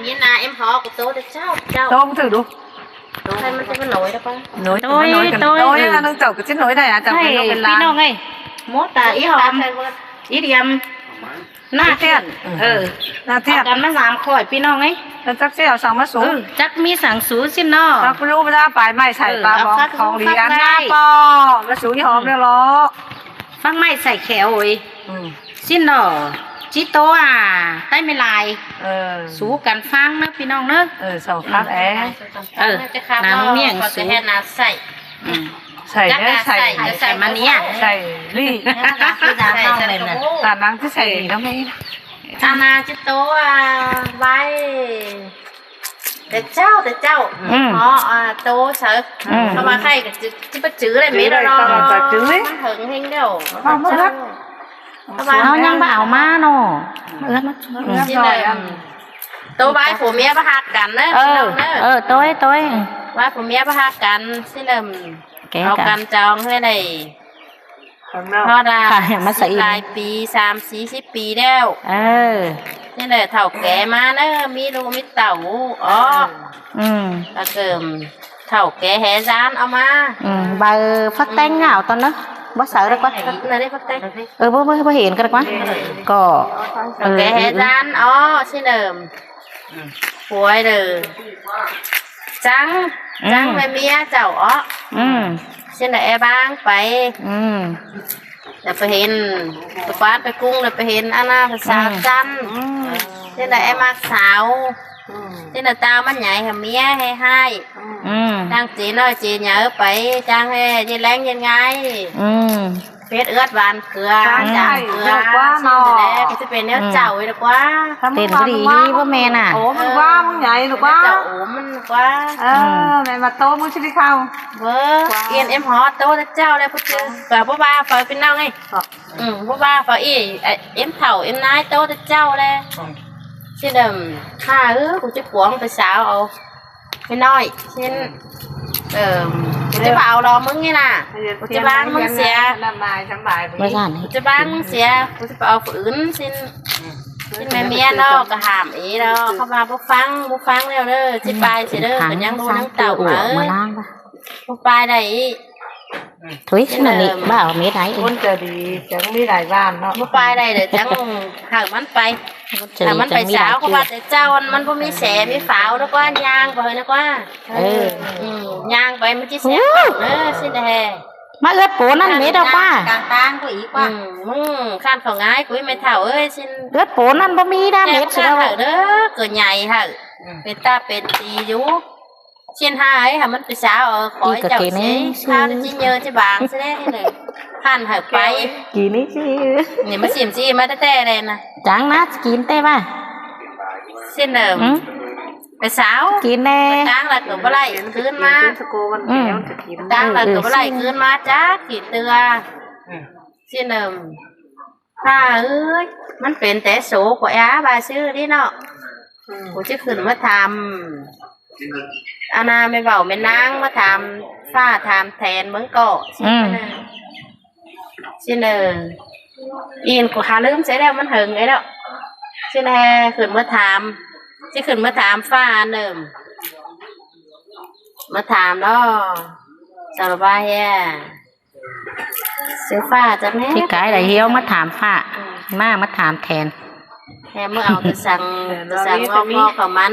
Như là em họ của tôi được sao? Tôi không thử đủ. Hay mình sẽ nổi đó con. Nổi tôi là nâng chậu cái chiếc nổi này à, chẳng phải nó bên làm. Pino ngay. Mốt là ý hòm, ý điểm. Na thiệt. Là thiệt. Cần nó giảm khỏi Pino ngay. Chắc sẽ ở xong nó xuống. Chắc mi sáng xuống xin nó. Chắc lúc ra bài mày xảy bà bóng không đi ăn nha po. Nó xuống như hòm nữa lo. Phát mày xảy khéo rồi. Xin nó. Chí tố à, tay mới lại. Sú cần phang nữa Pino nữa. Sầu phát é. Nàng miệng sú. Cái là sảy. Sảy nữa, Sảy mà nia. Sảy ly. Là năng cứ sảy gì đó mấy. Anna chứ tố vai để cháu họ tố sợ không mà khay chứ bắt chữ này mấy đó nó hứng hình đâu Không mất hết. Nó nhang bảo má nó. tố vai của mẹ bắt hạt cắn đấy tôi vai của mẹ bắt hạt cắn xin làmเอากันจองให้เลยพอได้หลายปี30-40 ปีแล้วนี่แหละเฒ่าแก่มาเนอะมีลูกมีเต่าอ๋อก็เกิมเฒ่าแก่แห่จานเอามา bà phát tán nào tao nó bác sợ đó quá này phát tay bố hiện cái đó quá cóแห่จานอ๋อxin lầm cuối rồi trắng với mía chậu ó xin lại bang phải là phải hiện phải quát phải cung là phải hiện ăn phải xào chăn xin lại em ăn xào xin là tao mất nhảy hầm mía hay hai đang chỉ nói chỉ nhớ phải trang hay như lén như ngay biết ướt vàn cửa chả cửa quá no cái thứ bên nó chậu được quá tiền có đi với mẹ nè ốm quá muốn nhảy được quá chậu ốm quá mẹ mà tôi muốn đi không vâng yên em họ tôi đã trao đây bố và bố ba phải bên nào ngay bố ba phải em thầu em nái tôi đã trao đây xin đầm của chiếc cuốn phải xáo phải nói xin cái bảo đó mừng nghe nè cái bán mừng xe cái bán mừng xe cái bảo phụ ứng xin mẹ mẹ nó cả hàm ý đó không mà bố phăng đâu đó cái bài sẽ đó cái nhang đu nhang tàu ở bố bài này thúi xin là nị bảo mấy đấy con chờ thì chẳng đi đại van nó bố bài này để chẳng hàng bắn bay hàng bắn bay xáo có bạn để trao ănมันก็มีแสมีฝาวđó quá nhang vào nó quá nhang vậy mới chia sẻ nữa xin đề má ướt bố ăn mấy đâu quá càng tang của ý quá khan phòng ái của mấy thảo ơi xin ướt bố ăn bố mi đa mấy đâu đó cửa nhảy hả người taเป็นตีอยู่xin hai hả mình phải xáo khỏi chậu xí sao để chi nhớ cho bạn sẽ đấy này khan hả bay kỳ ní chứนี่มาชิมซิมาแต่ๆเลยนะ chẳng nát kín tê ba สิ้นเดิมไปสาว kín nè กลางแล้วก็บ่ไล่คืนมากลางแล้วก็บ่ไล่คืนมาจ้าขีดเตือสิ้นเดิมถ้าเอ้ยมันเป็นแต่โสกว่าบาซื้อนี่เนาะกูจะขึ้นมาทำอาณาไม่เบาไม่นางมาทำฝ้าทำแทนเหมือนก่อxin là yên của hà lưỡng sẽ đeoมันหึงไอ้đó xin làขึ้นมาถามที่ขึ้นมาถามฟ้าหนึ่งมาถามเนาะสารบายเสียฟ้าจะแม่ ที่cái là hiếu mất thảm phạ ma mất thảm thèn แม่เมื่อเอาแต่สั่งงอของมัน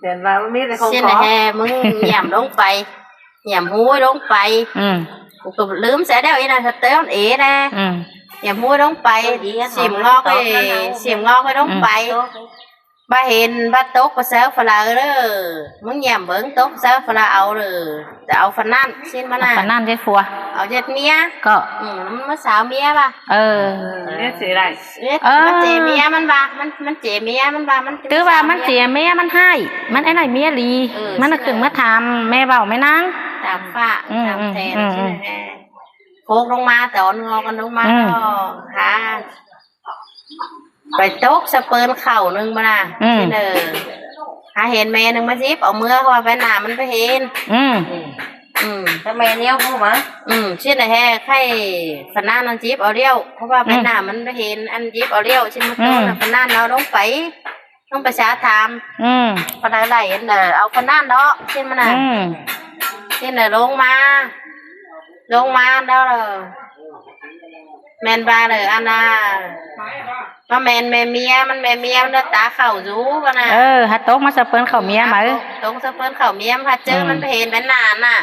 xin là hèมึงหย่ำลงไปหย่ำห้วยลงไปกูลืมเสียแล้วอีน่ะเต้นเอ๋นะอย่ามัวลงไปเสียมงอกไปลงไปบ้าเห็นบ้าโต๊ะก็เซลฟลาเด้อมึงแยมเบิ้งโต๊ะเซลฟลาเอาเลยจะเอาฟันนั่นสิ้นมาน่ะ ฟันนั่นใช่ฟัว เอาเจ็ดเมีย ก็ มันสาวเมียป่ะเนี่ยเสียไรมันเจเมียมันป่ะมันเจเมียมันป่ะมันตื้อว่ามันเสียแม่มันให้มันไอ้ไหนเมียลีมันน่ะขึ้นมาทำแม่เบาไม่นั่ง ตามฝ้าตามแทนใช่ไหมโคกลงมาแต่อนงอกันลงมาก็หาไปโต๊ะสเปิร์นเข่านึงมาน่ะที่เดินหาเห็นแม่นึงมาซิบเอาเมื่อเขาไปหนามันไปเห็นถ้าแม่เนี้ยพูดมั้ยชิ้นไหนแห่ใครฝันหน้านันจิบเอาเลี้ยวเพราะว่าไปหนามันไปเห็นอันจิบเอาเลี้ยวชิ้นมันโตน่ะฝันหน้าเราลงไป ต้องประชาถาม พ คนไหนเห็นเด้อเอาคนนั่นเนาะเช่นมันน่ะเช่นเด้อลงมาแล้วแมนบาเลยอันน่ะมาแมนแม่เมียมันตาเข่าจูกันน่ะฮัตโต๊กมาสเปิ้นเข่าเมียมาตรงสเปิ้นเข่าเมียมาเจอมันไปเห็นเป็นนานน่ะ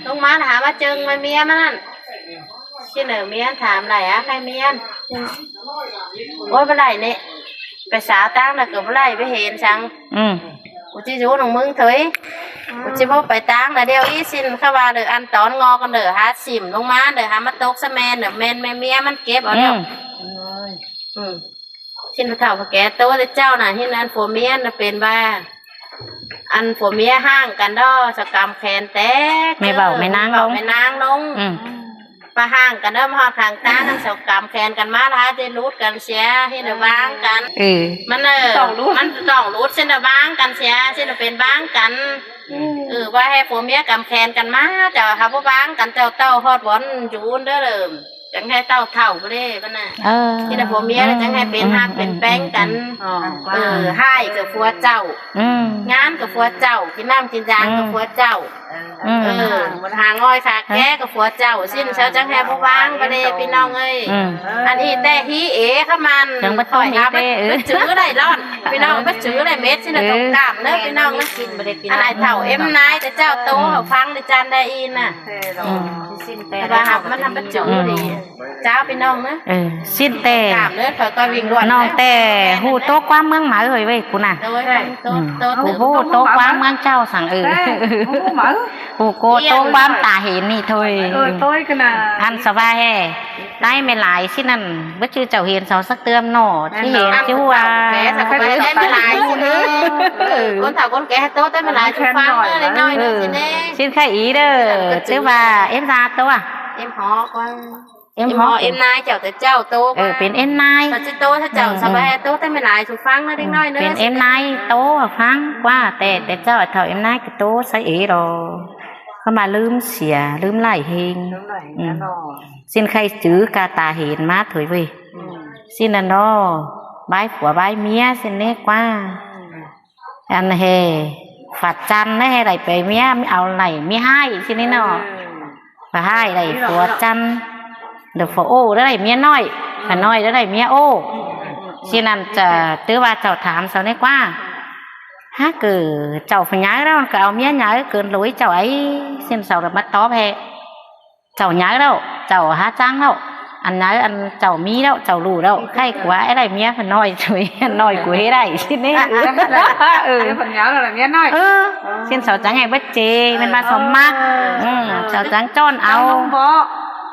ลงมาถามว่าเจอมาเมียมันนั่นชื่อเนอเมียถามอะไรใครเมียโอ้ยไปไหนเนี่ยไปสาวตั้งน่ะเกิดไปไหนไปเห็นจังกูจะรู้ของมึงเถยกูจะบอกไปตั้งแต่เดียวอีสินเข้ามาเด้ออันตอนงอกันเด้อหาสิมลงมาเด้อหามาตกสแมนเด้อแมนแม่เมียมันเก็บเอาเดียวสินพระเฒ่าพระแก่โตแต่เจ้าน่ะที่นั่นผัวเมียน่ะเป็นบ้าอันผัวเมียห้างกันดอสกรรมแขนแตกไม่เบาไม่นางลงมาห่างกันเริ่มห่อทางตาทั้งสองกรรมแขนกันมาท้าจะรูดกันเสียที่เดือบ้างกันมันต้องรูดเส้นเดือบ้างกันเสียเส้นเดือเป็นบ้างกันว่าให้ผัวเมียกรรมแขนกันมาเจ้าหาผู้บ้างกันเจ้าเต้าฮอดบอลจูนเด้อเลยจังให้เต้าเท่าไปเลยมันน่ะที่เดือผัวเมียจังให้เป็นหักเป็นแป้งกันให้กับผัวเจ้างานกับผัวเจ้ากินน้ำกินยางกับผัวเจ้ามันหางอยค่ะแกกับผัวเจ้าสิ้นเช้าจังแห่ผู้บ้างไปเลยพี่น้องเอ้ยอันนี้แต่ฮีเอ๋ข้ามันถอยอาไปจื้อได้ร้อนพี่น้องไปจื้อได้เม็ดสิ้นตรงกลางเนื้อพี่น้องมันกินไปเลยพี่น้องอะไรเท่าเอ็มนายแต่เจ้าโตฟังในจานได้อินน่ะแต่ว่าหับมันทำไปจื้อดีเจ้าพี่น้องนะสิ้นแต่เนื้อถอยก็วิ่งด่วนน้องแต่หูโต๊ะกว้างเมืองหมาเอ้ยเว้ยคุณน่ะหูโต๊ะกว้างเมืองเจ้าสั่งหูโกโต๊ะกว้างตาเห็นนี่เถยอันสบายแห่ได้ไม่หลายสินั่นเมื่อชื่อเจ้าเห็นเสาสักเติมหน่อที่เห็นชื่อว่าได้ไม่หลายคนถามคนแก่โต๊ะได้ไม่หลายชุดฟังเล็กน้อยสิเน่สิ้นไข่อีเด้อชื่อว่าเอ็มซาตัวเอ็มหอกว่าเอ็มนายเจ้าแต่เจ้าโตเป็นเอ็มนายถ้าจะโตถ้าเจ้าสบายโตได้ไม่หลายชุดฟังเล็กน้อยเนอะเป็นเอ็มนายโตฟังว่าแต่เจ้าเท่าเอ็มนายก็โตใส่อีรอเขามาลืมเสียลืมไหลเฮงสิ้นใครจื้อกาตาเห็นมาถอยเว้ยสิ้นนั่นเนาะใบผัวใบเมียสิ้นเล็กว่าอันเฮฝัดจันได้ให้ไหลไปเมียไม่เอาไหลไม่ให้สิ้นนี่เนาะไปให้ไหลผัวจันเดี๋ยวผัวโอ้ได้เมียน้อยผัวน้อยได้เมียโอ้สิ้นนั่นจะตื้อว่าเจ้าถามเสาเล็กว่าฮะcứ cháu phải nhớ đó cậu mía nhớ cứ lối cháu ấy xem sao được bắt tó về cháu nhớ đâu cháu há trắng đâu ăn nhớ ăn cháu mí đâu cháu lù đâu hay quá ấy này mía phải nói rồi nói của ấy này xin đấy phần nhớ là mía nói xin cháu trắng ngày bất chê bên ba sống mát cháu trắng tròn áo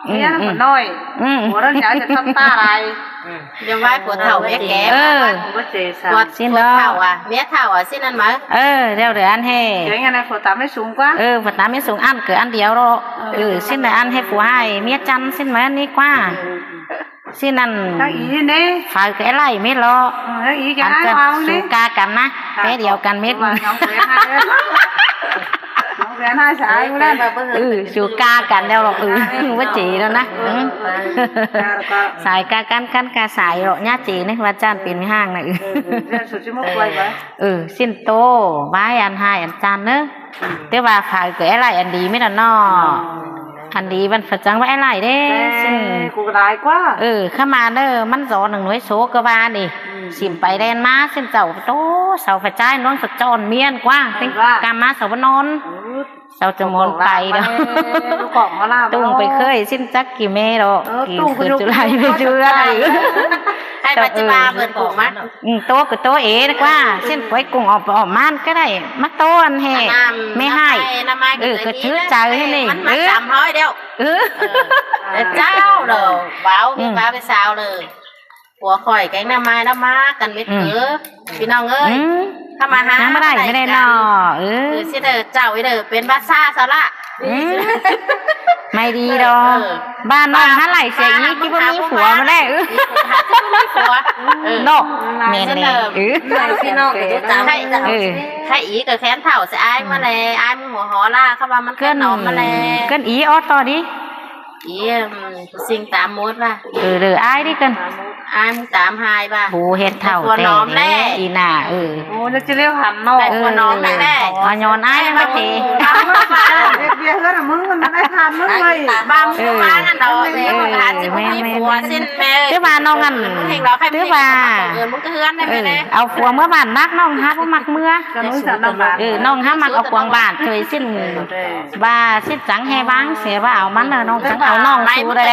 mía nó phải nói của nó nhớจะทำตาอะไรเดี๋ยวไว้ปวดเข่าเมียแก่ปวดเข่าเมียเข่าสิ้นนั่นมั้ยเดี๋ยวอันให้เดี๋ยวงั้นปวดตาไม่สูงกว่าปวดตาไม่สูงอันเกิดอันเดียวหรอกสิ้นเลยอันให้ผัวให้เมียจันสิ้นมั้ยนี่กว่าสิ้นนั่นฝ่ายแก่ไล่เม็ดหรอกอันจะสูงกากันนะแก่เดียวกันเม็ดสูกากันแล้วหรอกว่าจีแล้วนะสายกากันกาสายหรอกญาจีนี่ว่าจานเป็นห้างนะสิ้นโตไว้อันให้อันจานเนอะแต่ว่าฝ่ายเกิดอะไรอันดีไม่ละนออันดีมันฝัดจังไว้อะไรเด้ซึ่งกูร้ายกว่าเข้ามาเนอะมันจอหนึ่งหน่วยโซกว่านี่สิมไปแดนมาเส้นเจ้าโตเสาฝัดใจน้องฝัดจอนเมียนกว่าเป็นการมาเสาวนอนเสาจะมนไปเนาะตุ้งไปเคยสิ้นจักกี่เมตรกี่สุดจุฬาไปจุฬาให้ปัจจุบันเปิดกุ้งมั้ยโตกับโตเอ๋นะกว่าเส้นก๋วยกุ้งออกมันก็ได้มาโตอันแห่ไม่ให้ก็ชื่อใจให้นี่มันมาจำห้อยเดียวเจ้าเลยบ้าไปสาวเลยหัวข่อยแกงน้ำไม้น้ำม้ากันไม่ถือพี่น้องเอ้ยถ้ามาหาไม่ได้นอสิเด้อเจ้าเด้อเป็นบ้าซ่าซะละไม่ดีดอกบ้านน้องถ้าไหลเสียอีกี่บ่มีผัวมาได้ผัวนกเมนเน่พี่น้องก็จะให้อีก็แค้นเถ่าใส่อ้ายมาเลยอ้ายหัวหอล่าเข้ามามันเกินหนอมมาเลยเกินอีออต่อดิ สิ่งตามมดว่ะ เด้ออ้ายดิกัน ai muốn tạm hai ba ผู้เฮ็ดเฒ่า แต่ แต่ น้อมแน่ อีน่ะ โอ้แล้วจะเรียกหันเนาะ แต่น้อมแน่ เอาย้อนอ้ายมาติ เบียร์ก็มึงมันได้ทานมึงเลย ba muốn ba ngàn đó thì một hạt chỉ muốn đi phùa xin mẹ คือว่าน้องอัน hình đó phải คือ biết ว่า muốn cái hươn này mẹ nè เอาผัวเมื่อบ้านมักน้องฮักบ่มักเมื่อ ก็มึงสั่นน้ำบาด น้องฮักมักเอากวางบ้านเคยสิ้นว่าสิ้นจังแฮบ้างเสียว่าเอามันน้องจังเอาน้องสู้ได้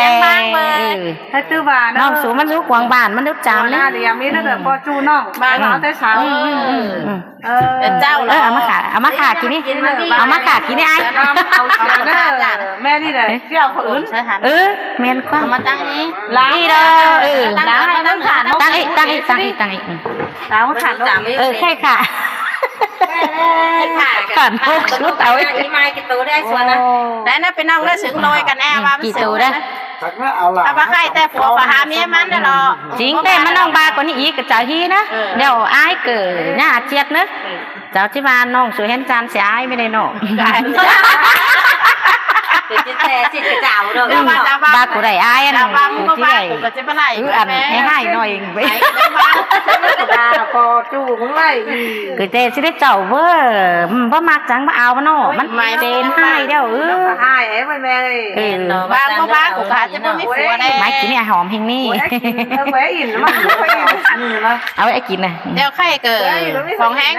ให้ตื้อว่า น้องสู้มันสู้กวางบ้านมันนึกจาม หน้าเดียมีถ้าเกิดพอจูน้องบ้านเราแต่เช้า เป็นเจ้า เอามาขากินนี่เอามาขากินนี่ไอ้ เอาเสียเด้อแม่นี่เลยเที่ยวคนอื่น แม่นกว่า มาตั้งนี้ ล้าง นี่เด้อ ล้างให้น้ำขาด ตั้งอีก ล้างขาด แค่ค่ะ ขาดชุดเอาไอ้ไม้กี่ตัวได้ส่วนนะแล้วนั่นเป็นน้องได้ถึงลอยกันแน่ว่ากี่ตัวได้ถ้าว่าใครแต่ผัวปะหาเมียมันน่ะเนาะ จริงแต่มันน้องบากว่านี้อีกกับเจ้าฮีนะเดี๋ยวอ้ายเกิดหน้าเจียดนะเจ้าที่บ้านน้องสวยเห็นจานเสียอ้ายไม่ได้เนาะ เดี๋ยวจะแต่สิจะเจ้าเด้อ บากูได้อ้ายอัน บ้ามึง ที่ บ้า ไหน กูก็จะไปไล่ อันให้หน่อยไป พอจูมึงไล่ คือแต่สิได้เจ้าเว้อบ่มักจังบ่เอาเนาะมันไม่เป็นให้เด้อให้ไอ้มันแม่เลย บ้าก็บ้ากูขาจะไม่มีผัวได้ ไม่กินเนี่ยหอมเฮงนี่ แหวอินมันไม่อินนี่นะ เอาไอ้กินน่ะ เดี๋ยวใครเกิดของแห้ง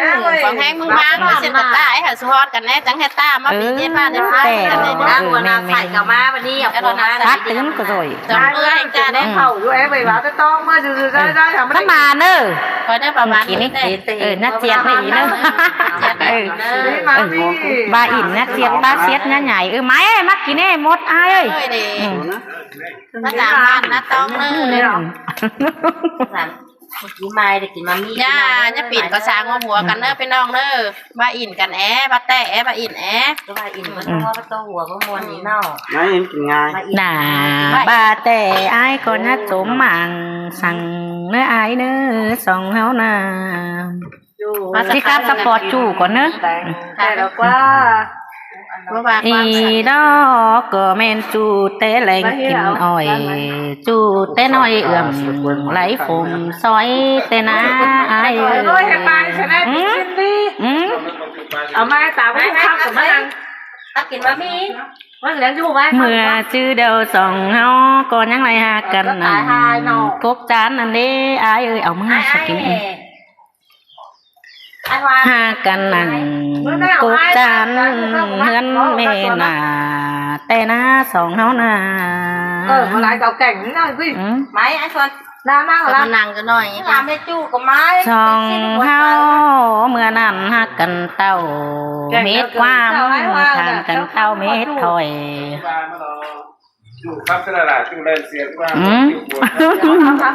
มึงบ้ามาเสร็จตาไอ้หาสุฮอดกันแน่จังให้ตามาปีนี้บ้านในฟ้ากันเลยนะหัวนาใส่กับมาวันนี้เอามา พักตื่นก็สวย จำเพื่อนจะได้ เข่าอยู่ไอ้ใบว่าจะต้องมาดูได้ทำไม่ ถ้ามาเนอะ คอยได้ประมาณ กินนี่น่าเจียดนี่เนอะบาอินน่าเจียดบาเสียดน่าใหญ่ไม้มักกินนี่หมดอ้ายเอ้ย มาตามบ้านนะต้องเนอะกินไม้เด็กกินมามีย่าจะปิดก็สร้างหัวกันเนอะพี่น้องเนอะบ้าอินกันแอบบ้าแต่บ้าอินแอบบ้าอินมันก็ตัวหัวก็มวนนี่เนาะ ไม่เห็นกินง่าย น่าบาแต่อ้ายก็น่าสมมังสั่งเนื้ออ้ายเนื้อสองเฮานาที่ครับสปอร์ตจูก่อนเนอะ แต่แล้วว่า อีดอกก็แม่นจูแต่แรงกินอ้อยจูแต่น้อยเอื้อมไหลฝมซอยแต่นาอ้าย เอ้ยให้ปลาชนะกินดีเอามาตามให้ข้าวกับมันตักกินมามีมันเหลืออยู่ไหม เมื่อชื่อเดียวสองเฮาก็ยังไรหากันนั่นกกจานนั่นเด้อ้ายเอ้ยเอามาสักกินหากันนั่นกกจานเฮือนแม่น่ะแต่นาสองเฮาน่ะ มาหลายเก่าแก่งนี่หน่อยพี่ ไม้ไอ้ส่วน น้ำมากเหรอ มันนั่งกันหน่อยทำให้จู้กับไม้ สองเฮาเมื่อนั้นหากันเต้าเม็ดความทางกันเต้าเม็ดถอย จูครับเท่าไหร่จูเล่นเสียงว่า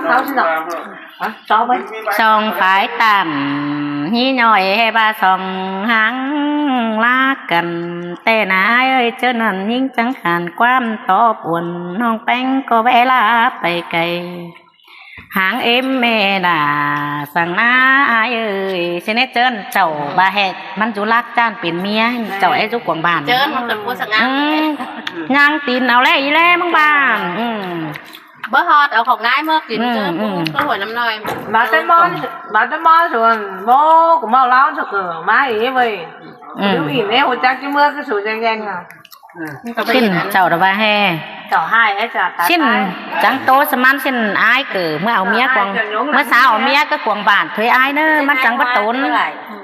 เขาสิหรอต่อไป สองฝ่ายต่างฮีหน่อยให้บาสองหางลากันแต่นายเอ้ยเจ้านั่นยิ่งจังหันความตอบอุ่นน้องแป้งก็เวลาไปไกลหางเอ็มแม่น่ะสั่งนาอายเอ้ยเสนเจิ้นเจ้าบาแหกมันจุลักจ้านเป็นเมียเจ้าไอ้จุกวางบ้าน เจิญมันเป็นผู้สังงาน ยางตีนเอาแล้วอีแล้วมึงบ้าน เบอร์ฮอดเอาของง่ายเมื่อกินเจิญก็หัวน้ำน้อย bà tới món rồi bố cũng mau láo cho cửa má ý vậy nếu ý nếu hồi chắc chứ mưa cái sủi nhanh nhanh à สิ้นเจ้าระบาแห่ chảo hai ấy chả สิ้นจังโตสมันสิ้นอายเกิดเมื่อเอาเมียกวางเมื่อสาวเอาเมียก็กวางบ้านเคยอายเนอะมันจังบ่ตน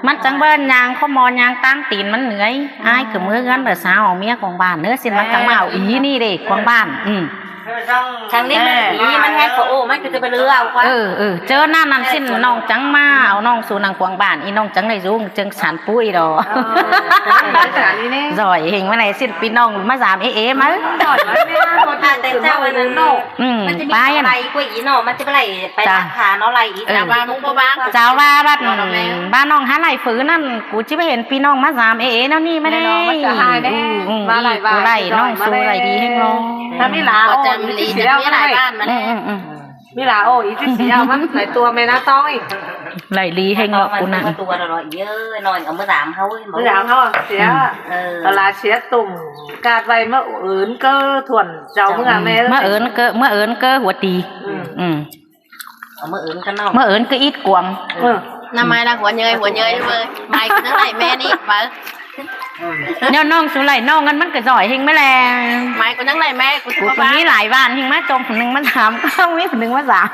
มันจังเบิ้นยางข้อมอยางตั้งตีนมันเหนื่อยอายเกิดเมื่อกันเด้อสาวเอาเมียกวางบ้านเนอะสิ้นมันจังมาเอาอีนี่เด้กวางบ้านทางนี้มันอีมันแฮกโอ้มันคือจะไปเรือเอาควาเจอหน้านั้นสิ้นน้องจังมาเอาน้องสู่นางกวางบ้านอีน้องจังได้ยุ่งจังสันปุ้ยดอกจ่อยเห็นว่าไหนสิ้นปีน้องมาสามเอ๋มั้ง แต่เจ้าวันนั้นโนมันจะมีอะไรกว่าอีโนมันจะไปไหลไปราคาเนาะไรอีแต่ว่ามึงบ่บ้าง เจ้าว่าบ้านน้องหาไหลฝืนนั่นกูจะไปเห็นพี่น้องมาสามเอ๋นั่นนี่ไม่ได้มาไหลน้องสู่ไหลดีให้น้อง ถ้าไม่ลา จะมีหลายบ้านมัน มีหลาโอ้อีที่เสียมั้งหลายตัวแม่น้าต้องอีก ไหลลีให้งอกกูนั่น ตัวrồi nhớ nồi ở mới làm thôi เมื่อหลังเขาเสียเวลาเสียตุ่มกาดไว้เมื่ออื่นก็ถ่วนเจ้าเมื่อแม่ เมื่อเอิญก็หัวตีở mới ướn cái nào เมื่อเอิญก็อีดกวง น้ำไม้ละหัวเยยเลยไม้คือทั้งไหนแม่นี่เปิด เนี่ยน้องสุไหลน้องกันมันก็จ่อยเฮงไม่แล ไม้กูทั้งไหนแม่กู กู จะ คน บ้า นี้หลายบ้านเฮงมาจมคนหนึ่งมาถามก็มีคนหนึ่งมาสาม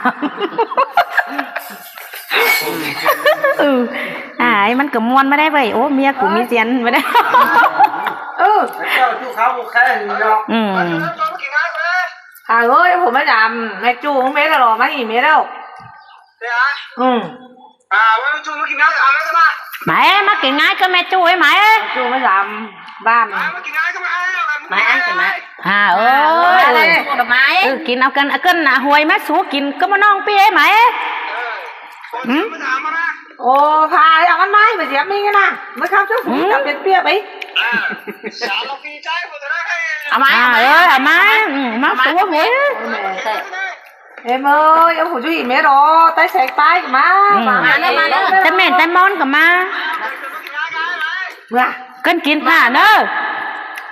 มันก็มวนไม่ได้เว้ยโอ้เมียกูมีเสียนไม่ได้ เจ้าชู้เขาแค่นี้เนาะ หาเอ้ยผมไม่ดำแม่จูงเม็ดหรอไม่อีเม็ดแล้วว่าชู้มากินน้ำอะไรกันมา mẹ má kiện ngay cơ mẹ chui mẹจูไม่ดำบ้าน มากินน้ำกันมา máy ăn thì máy ơi đồ máy kiện ao cân à hồi má xuống kiện có mà non pia mẹ มาถามมานะ โอ้พายเอามันไม้ไปเสียบมีกันนะมาเข้าช่วยผมจับเป็นเปี้ยไป สาวเราปีใจผมจะได้ให้ à máy ơi à má má xuống vậy em ơi ông phụ chú gì mẹ rồi tay sẹt tay của má tay mền tay món cả má cân kiến thả nữa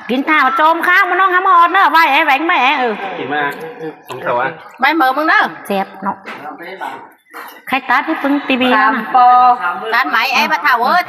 kiến thả mà trôm khác mà nó hám hòn nữa vai em bánh mẹ กินมาสองเขาอ่ะ bay mở mừng đó dẹp nó khách tát hết pưng tivi làm po tát máy em bà thảo ơi